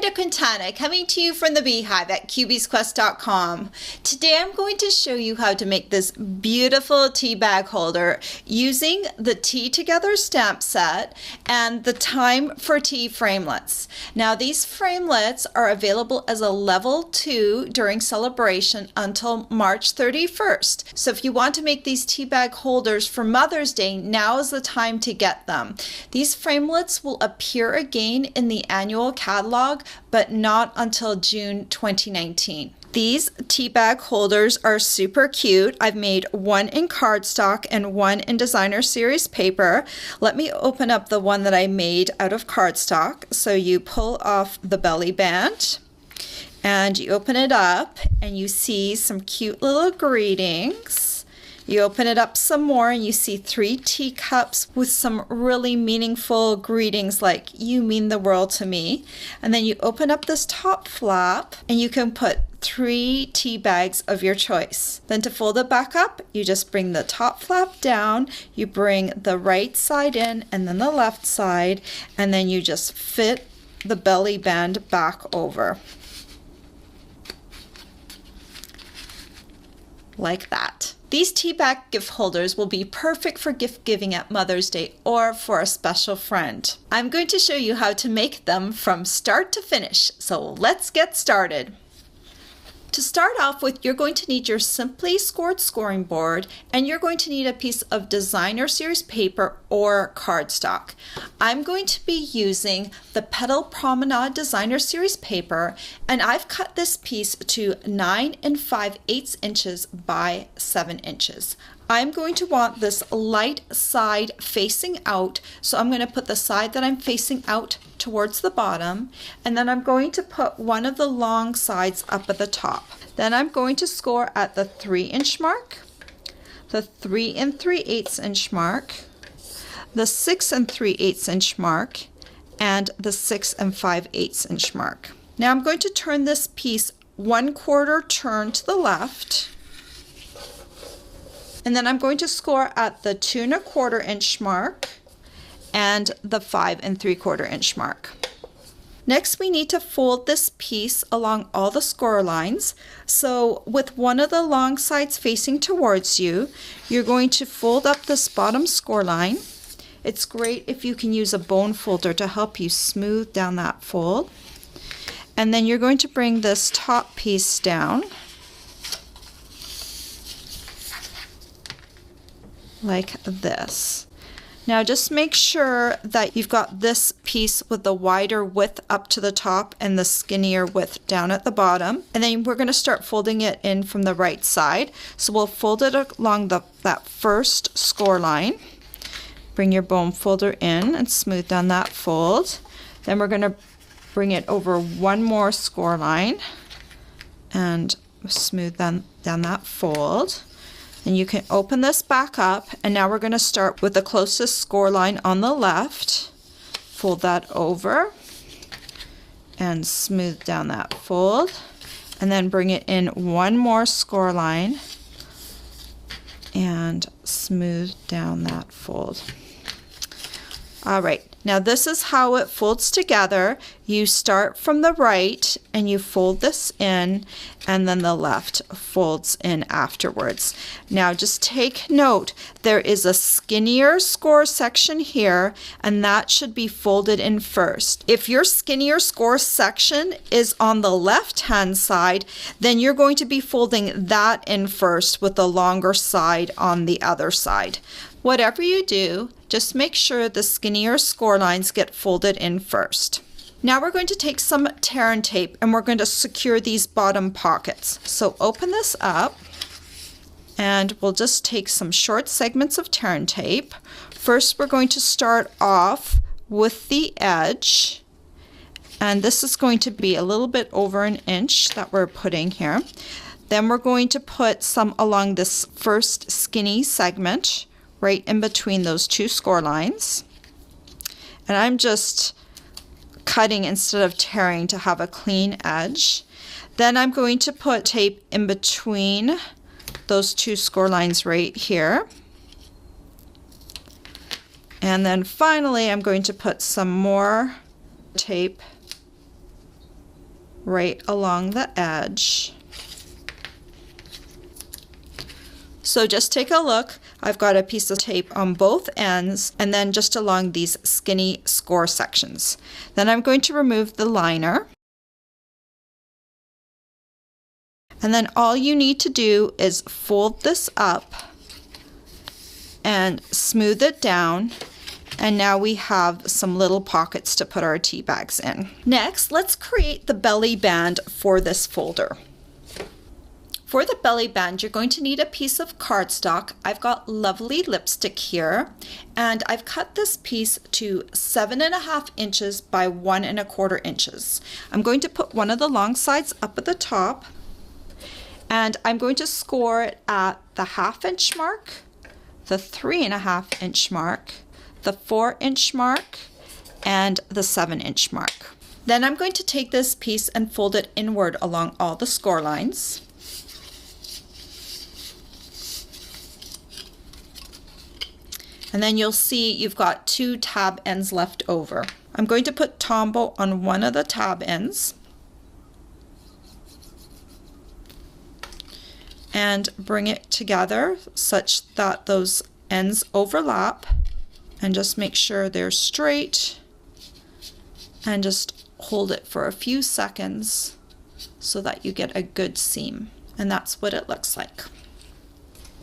Karina Quintana coming to you from the Beehive at cubiesquest.com. Today I'm going to show you how to make this beautiful tea bag holder using the Tea Together stamp set and the Time for Tea Framelits. Now these framelits are available as a level 2 during celebration until March 31st. So if you want to make these tea bag holders for Mother's Day, now is the time to get them. These framelits will appear again in the annual catalog, but not until June 2019. These tea bag holders are super cute. I've made one in cardstock and one in designer series paper. Let me open up the one that I made out of cardstock. So you pull off the belly band and you open it up and you see some cute little greetings. You open it up some more and you see 3 teacups with some really meaningful greetings like, "You mean the world to me." And then you open up this top flap and you can put 3 tea bags of your choice. Then to fold it back up, you just bring the top flap down, you bring the right side in and then the left side, and then you just fit the belly band back over. Like that. These tea bag gift holders will be perfect for gift giving at Mother's Day or for a special friend. I'm going to show you how to make them from start to finish, so let's get started. To start off with, you're going to need your simply scored scoring board and you're going to need a piece of designer series paper or cardstock. I'm going to be using the Petal Promenade designer series paper and I've cut this piece to 9 5/8 inches by 7 inches. I'm going to want this light side facing out, so I'm going to put the side that I'm facing out towards the bottom, and then I'm going to put one of the long sides up at the top. Then I'm going to score at the 3-inch mark, the 3 3/8 inch mark, the 6 3/8 inch mark, and the 6 5/8 inch mark. Now I'm going to turn this piece 1/4 turn to the left. And then I'm going to score at the 2 1/4 inch mark and the 5 3/4 inch mark. Next, we need to fold this piece along all the score lines. So with one of the long sides facing towards you, you're going to fold up this bottom score line. It's great if you can use a bone folder to help you smooth down that fold. And then you're going to bring this top piece down like this. Now just make sure that you've got this piece with the wider width up to the top and the skinnier width down at the bottom. And then we're going to start folding it in from the right side. So we'll fold it along that first score line. Bring your bone folder in and smooth down that fold. Then we're going to bring it over one more score line and smooth down that fold. And you can open this back up, and now we're going to start with the closest score line on the left. Fold that over and smooth down that fold, and then bring it in one more score line and smooth down that fold. All right, now this is how it folds together. You start from the right and you fold this in, and then the left folds in afterwards. Now just take note, there is a skinnier score section here, and that should be folded in first. If your skinnier score section is on the left-hand side, then you're going to be folding that in first with the longer side on the other side. Whatever you do, just make sure the skinnier score lines get folded in first. Now we're going to take some tear and tape and we're going to secure these bottom pockets. So open this up and we'll just take some short segments of tear and tape. First, we're going to start off with the edge, and this is going to be a little bit over 1 inch that we're putting here. Then we're going to put some along this first skinny segment right in between those 2 score lines. And I'm just cutting instead of tearing to have a clean edge. Then I'm going to put tape in between those 2 score lines right here. And then finally I'm going to put some more tape right along the edge. So just take a look. I've got a piece of tape on both ends and then just along these skinny score sections. Then I'm going to remove the liner. And then all you need to do is fold this up and smooth it down. And now we have some little pockets to put our tea bags in. Next, let's create the belly band for this folder. For the belly band, you're going to need a piece of cardstock. I've got lovely lipstick here, and I've cut this piece to 7.5 inches by 1.25 inches. I'm going to put one of the long sides up at the top, and I'm going to score it at the 1/2 inch mark, the 3.5 inch mark, the 4 inch mark, and the 7 inch mark. Then I'm going to take this piece and fold it inward along all the score lines. And then you'll see you've got 2 tab ends left over. I'm going to put Tombow on one of the tab ends and bring it together such that those ends overlap, and just make sure they're straight and just hold it for a few seconds so that you get a good seam. And that's what it looks like.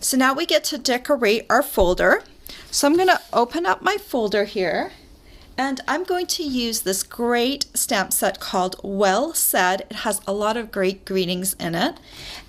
So now we get to decorate our folder. So I'm going to open up my folder here, and I'm going to use this great stamp set called Well Said. It has a lot of great greetings in it,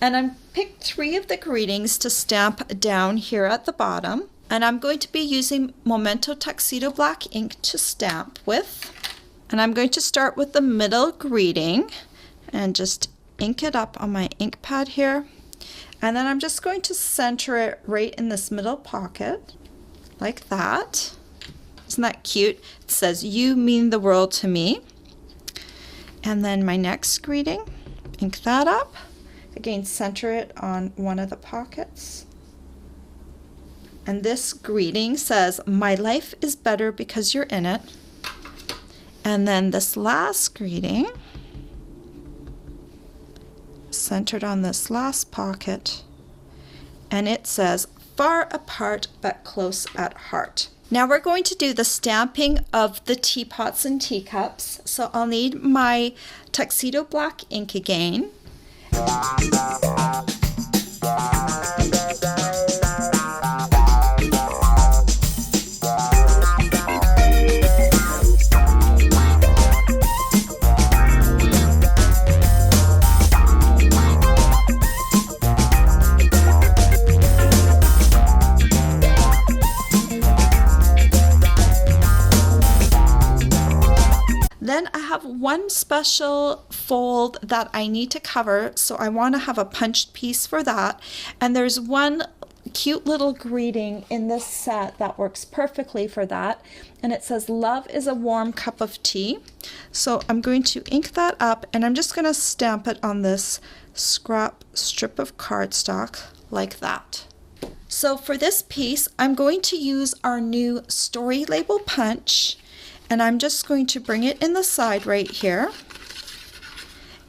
and I picked 3 of the greetings to stamp down here at the bottom, and I'm going to be using Memento Tuxedo Black ink to stamp with. And I'm going to start with the middle greeting and just ink it up on my ink pad here, and then I'm just going to center it right in this middle pocket. Like that. Isn't that cute? It says, "You mean the world to me." And then my next greeting, ink that up. Again, center it on one of the pockets. And this greeting says, "My life is better because you're in it." And then this last greeting, centered on this last pocket, and it says, "Far apart but close at heart." Now we're going to do the stamping of the teapots and teacups. So I'll need my Tuxedo Black ink again. Then I have one special fold that I need to cover, so I want to have a punched piece for that. And there's one cute little greeting in this set that works perfectly for that. And it says, "Love is a warm cup of tea." So I'm going to ink that up, and I'm just going to stamp it on this scrap strip of cardstock like that. So for this piece, I'm going to use our new story label punch. And I'm just going to bring it in the side right here,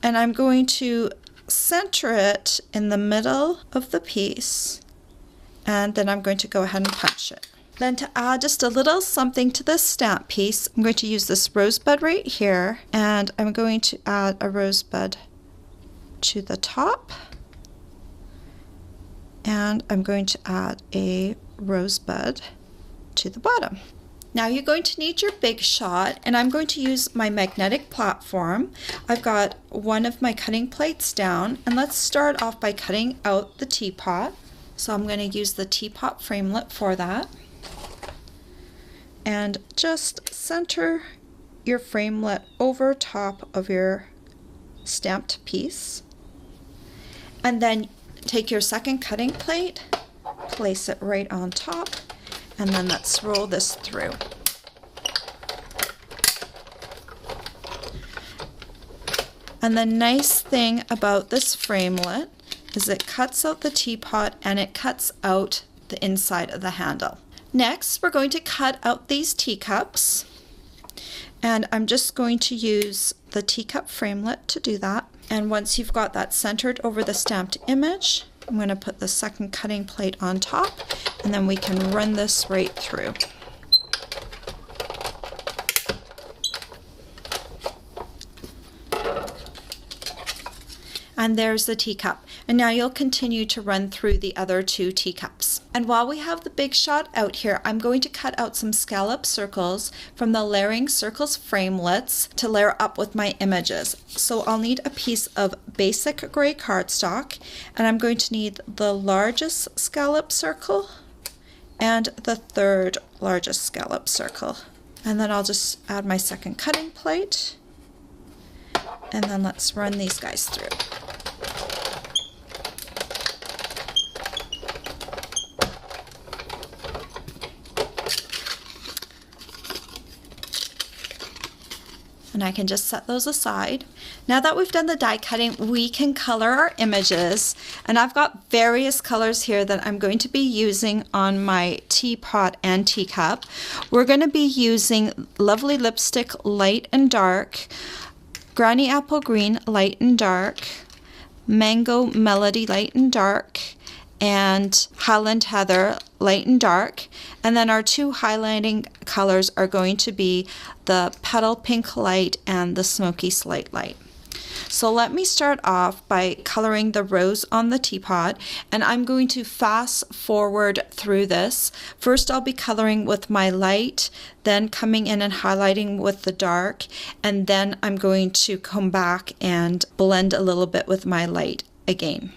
and I'm going to center it in the middle of the piece, and then I'm going to go ahead and punch it. Then to add just a little something to this stamp piece, I'm going to use this rosebud right here, and I'm going to add a rosebud to the top, and I'm going to add a rosebud to the bottom. Now you're going to need your Big Shot, and I'm going to use my magnetic platform. I've got one of my cutting plates down, and let's start off by cutting out the teapot. So I'm going to use the teapot framelit for that. And just center your framelit over top of your stamped piece. And then take your second cutting plate, place it right on top, and then let's roll this through. And the nice thing about this framelit is it cuts out the teapot and it cuts out the inside of the handle. Next, we're going to cut out these teacups, and I'm just going to use the teacup framelit to do that. And once you've got that centered over the stamped image, I'm going to put the second cutting plate on top, and then we can run this right through. And there's the teacup. And now you'll continue to run through the other two teacups. And while we have the big shot out here, I'm going to cut out some scallop circles from the Layering Circles Framelits to layer up with my images. So I'll need a piece of basic gray cardstock, and I'm going to need the largest scallop circle and the third largest scallop circle. And then I'll just add my second cutting plate, and then let's run these guys through. And I can just set those aside. Now that we've done the die cutting, we can color our images. And I've got various colors here that I'm going to be using on my teapot and teacup. We're going to be using Lovely Lipstick Light and Dark, Granny Apple Green Light and Dark, Mango Melody Light and Dark, and Highland Heather Light and Dark. And then our two highlighting colors are going to be the Petal Pink Light and the Smoky Slate Light. So let me start off by coloring the rose on the teapot, and I'm going to fast forward through this. First I'll be coloring with my light, then coming in and highlighting with the dark, and then I'm going to come back and blend a little bit with my light again.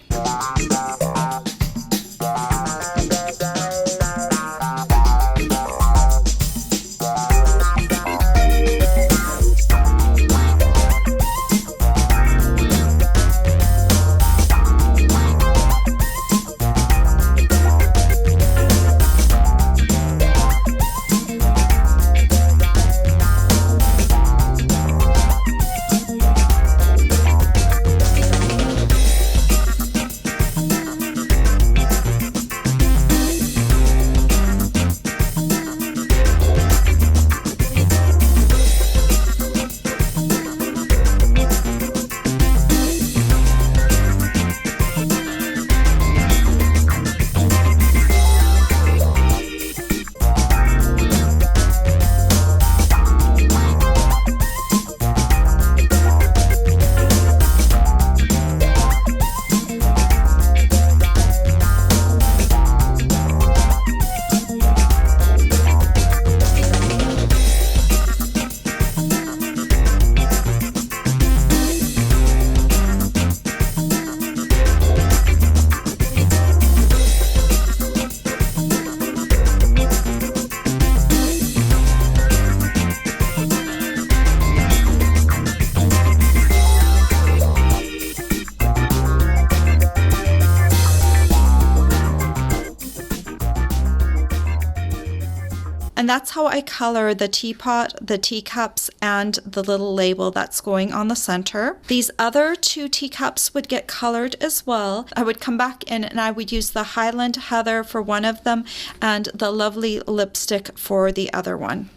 And that's how I color the teapot, the teacups, and the little label that's going on the center. These other two teacups would get colored as well. I would come back in and I would use the Highland Heather for one of them and the Lovely Lipstick for the other one.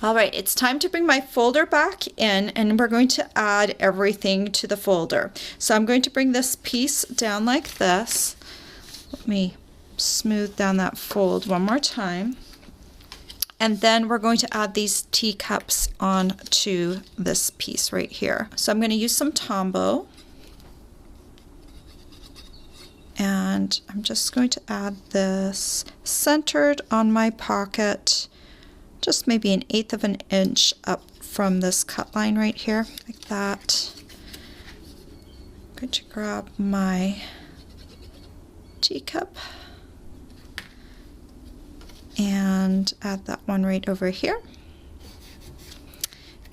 All right, it's time to bring my folder back in, and we're going to add everything to the folder. So I'm going to bring this piece down like this. Let me smooth down that fold one more time. And then we're going to add these teacups on to this piece right here. So I'm going to use some Tombow. And I'm just going to add this centered on my pocket, just maybe 1/8 of an inch up from this cut line right here, like that. I'm going to grab my teacup and add that one right over here.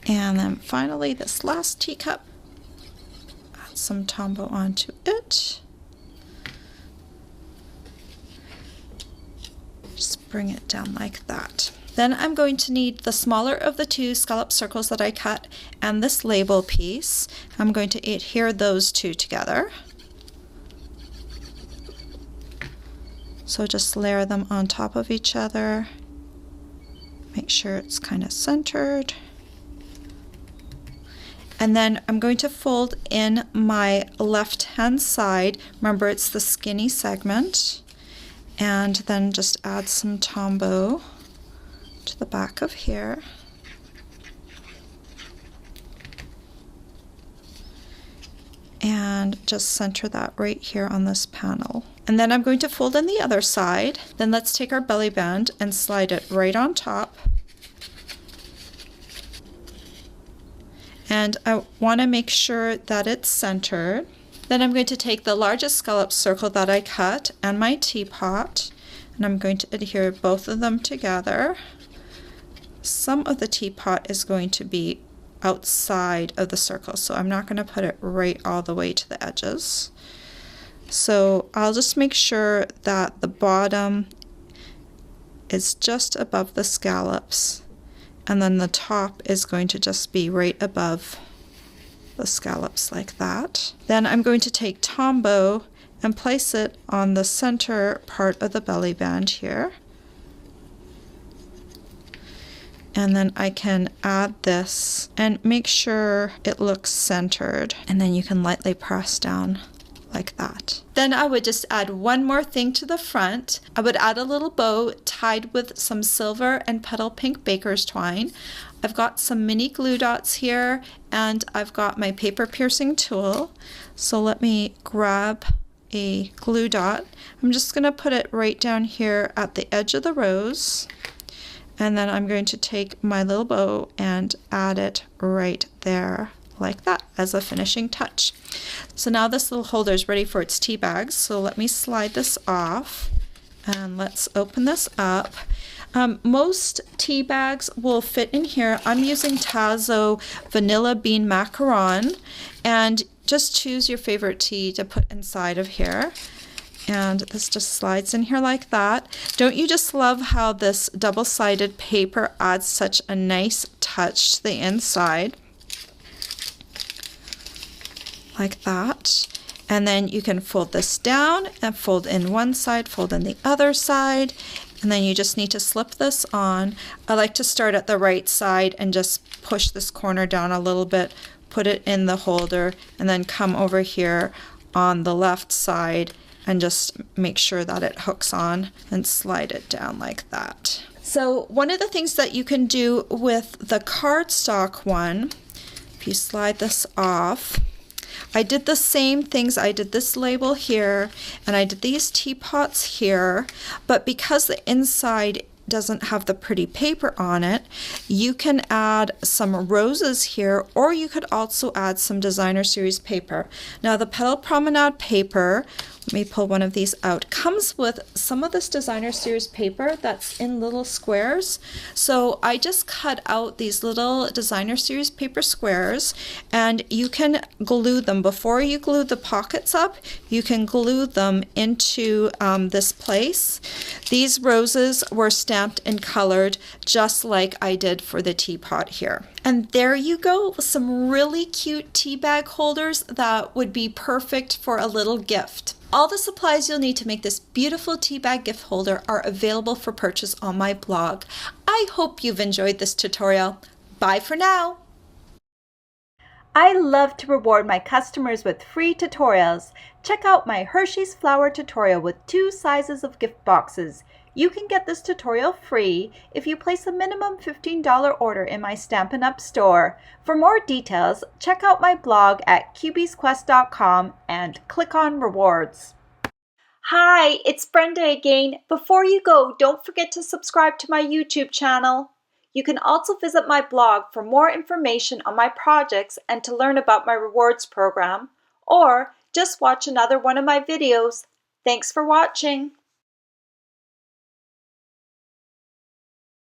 And then finally this last teacup, add some Tombow onto it. Just bring it down like that. Then I'm going to need the smaller of the two scallop circles that I cut and this label piece. I'm going to adhere those two together. So just layer them on top of each other. Make sure it's kind of centered. And then I'm going to fold in my left hand side. Remember, it's the skinny segment. And then just add some Tombow to the back of here. And just center that right here on this panel. And then I'm going to fold in the other side. Then let's take our belly band and slide it right on top. And I want to make sure that it's centered. Then I'm going to take the largest scallop circle that I cut and my teapot, and I'm going to adhere both of them together. Some of the teapot is going to be outside of the circle, so I'm not going to put it right all the way to the edges. So I'll just make sure that the bottom is just above the scallops, and then the top is going to just be right above the scallops like that. Then I'm going to take Tombow and place it on the center part of the belly band here. And then I can add this and make sure it looks centered, and then you can lightly press down like that. Then I would just add one more thing to the front. I would add a little bow tied with some silver and petal pink baker's twine. I've got some mini glue dots here, and I've got my paper piercing tool. So let me grab a glue dot. I'm just going to put it right down here at the edge of the rose. And then I'm going to take my little bow and add it right there like that as a finishing touch. So now this little holder is ready for its tea bags. So let me slide this off and let's open this up. Most tea bags will fit in here. I'm using Tazo Vanilla Bean Macaron, and just choose your favorite tea to put inside of here. And this just slides in here like that. Don't you just love how this double-sided paper adds such a nice touch to the inside? Like that. And then you can fold this down and fold in one side, fold in the other side, and then you just need to slip this on. I like to start at the right side and just push this corner down a little bit, put it in the holder, and then come over here on the left side and just make sure that it hooks on and slide it down like that. So one of the things that you can do with the cardstock one, if you slide this off, I did the same things. I did this label here and I did these teapots here, but because the inside doesn't have the pretty paper on it, you can add some roses here, or you could also add some designer series paper. Now the Petal Promenade paper, let me pull one of these out, comes with some of this designer series paper that's in little squares. So I just cut out these little designer series paper squares, and you can glue them. Before you glue the pockets up, you can glue them into this place. These roses were stamped and colored just like I did for the teapot here. And there you go, some really cute tea bag holders that would be perfect for a little gift. All the supplies you'll need to make this beautiful tea bag gift holder are available for purchase on my blog. I hope you've enjoyed this tutorial. Bye for now. I love to reward my customers with free tutorials. Check out my Hershey's Flower tutorial with 2 sizes of gift boxes. You can get this tutorial free if you place a minimum $15 order in my Stampin' Up! Store. For more details, check out my blog at cubiesquest.com and click on Rewards. Hi, it's Brenda again. Before you go, don't forget to subscribe to my YouTube channel. You can also visit my blog for more information on my projects and to learn about my rewards program, or just watch another one of my videos. Thanks for watching.